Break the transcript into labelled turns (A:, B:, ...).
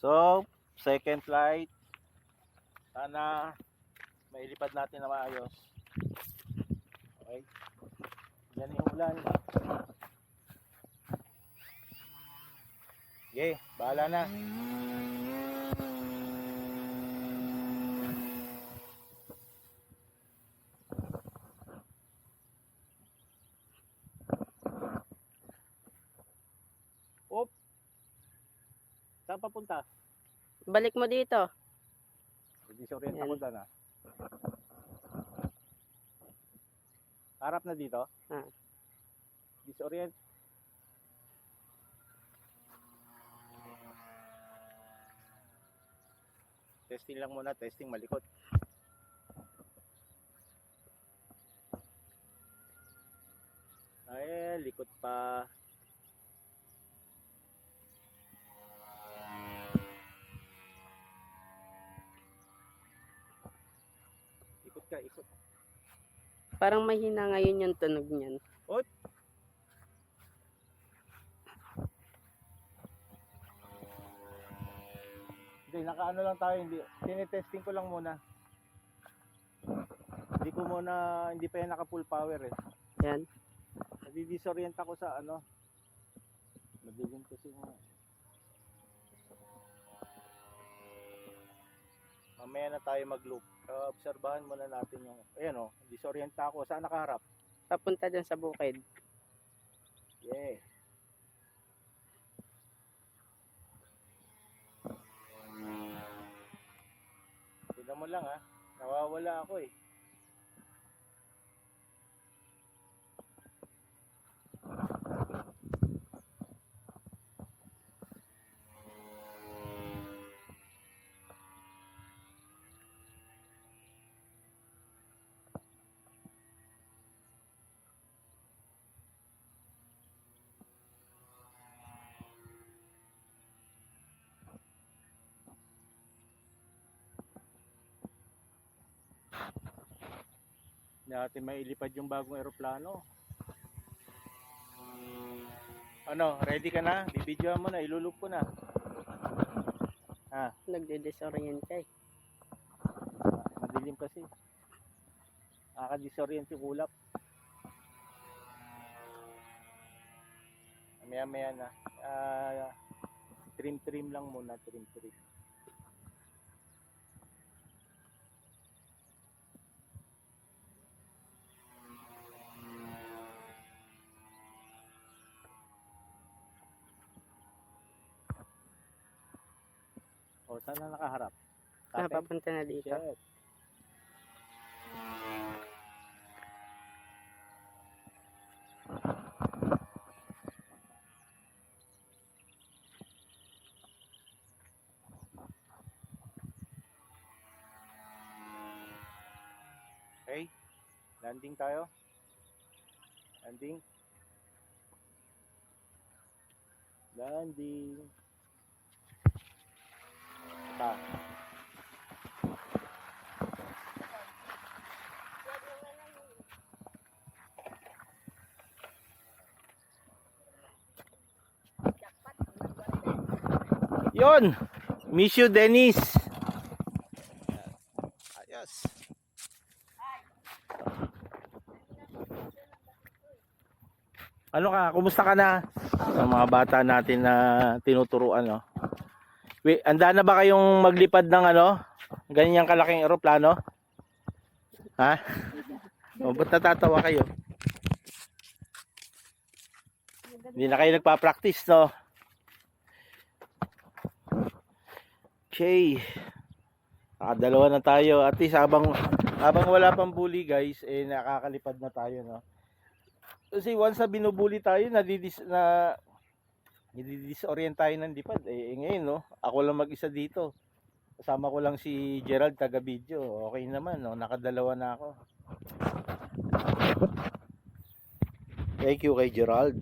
A: So, second flight. Sana mailipad natin na maayos. Okay. Yan yung ulan. Okay, bahala na. Op. Saan papunta?
B: Balik mo dito.
A: Disorient ako dyan ah. Harap na dito? Disorient. Testing lang muna, testing malikot. Ay, likot pa. Ikot ka, ikot.
B: Parang mahina ngayon yung tunog niyan.
A: Ot. Hindi, nakaano lang tayo, hindi. Tinetesting ko lang muna. Hindi pa yan naka full power eh.
B: Yan.
A: Nadidisorient ako sa ano. Madilim kasi nga. Mamaya na tayo mag-loop. Obserbahan muna natin yung, ayan o, disorient ako. Saan nakaharap?
B: Papunta dyan sa bukid.
A: Yeah. Tignan mo lang ha. Nawawala ako eh. Natin mailipad yung bagong eroplano. Ano, ready ka na? Bibidyoan mo na, ilulup ko na. Ha,
B: Nagde-disorient ka eh.
A: madilim kasi. Nakaka-disorient yung ulap. Maya-maya na. Trim lang muna, trim. O, saan na nakaharap?
B: Papunta na dito.
A: Shit. Okay, landing tayo. Landing. Ta. Yon, miss you Dennis. Ayos. Ano ka? Kumusta ka na? Ang mga bata natin na tinuturuan, no? Wait, handa na ba kayong maglipad ng ano? Ganyang kalaking eroplano? Ha? O, ba't natatawa kayo? Hindi na kayo nagpa-practice, no? Okay. Dalawa na tayo. At least habang wala pang bully, guys, eh nakakalipad na tayo, no? Kasi once na binubuli tayo, disorient tayo ng lipad. Ngayon, no? Ako lang mag-isa dito. Kasama ko lang si Gerald, taga-video. Okay naman, no? Nakadalawa na ako. Thank you kay Gerald.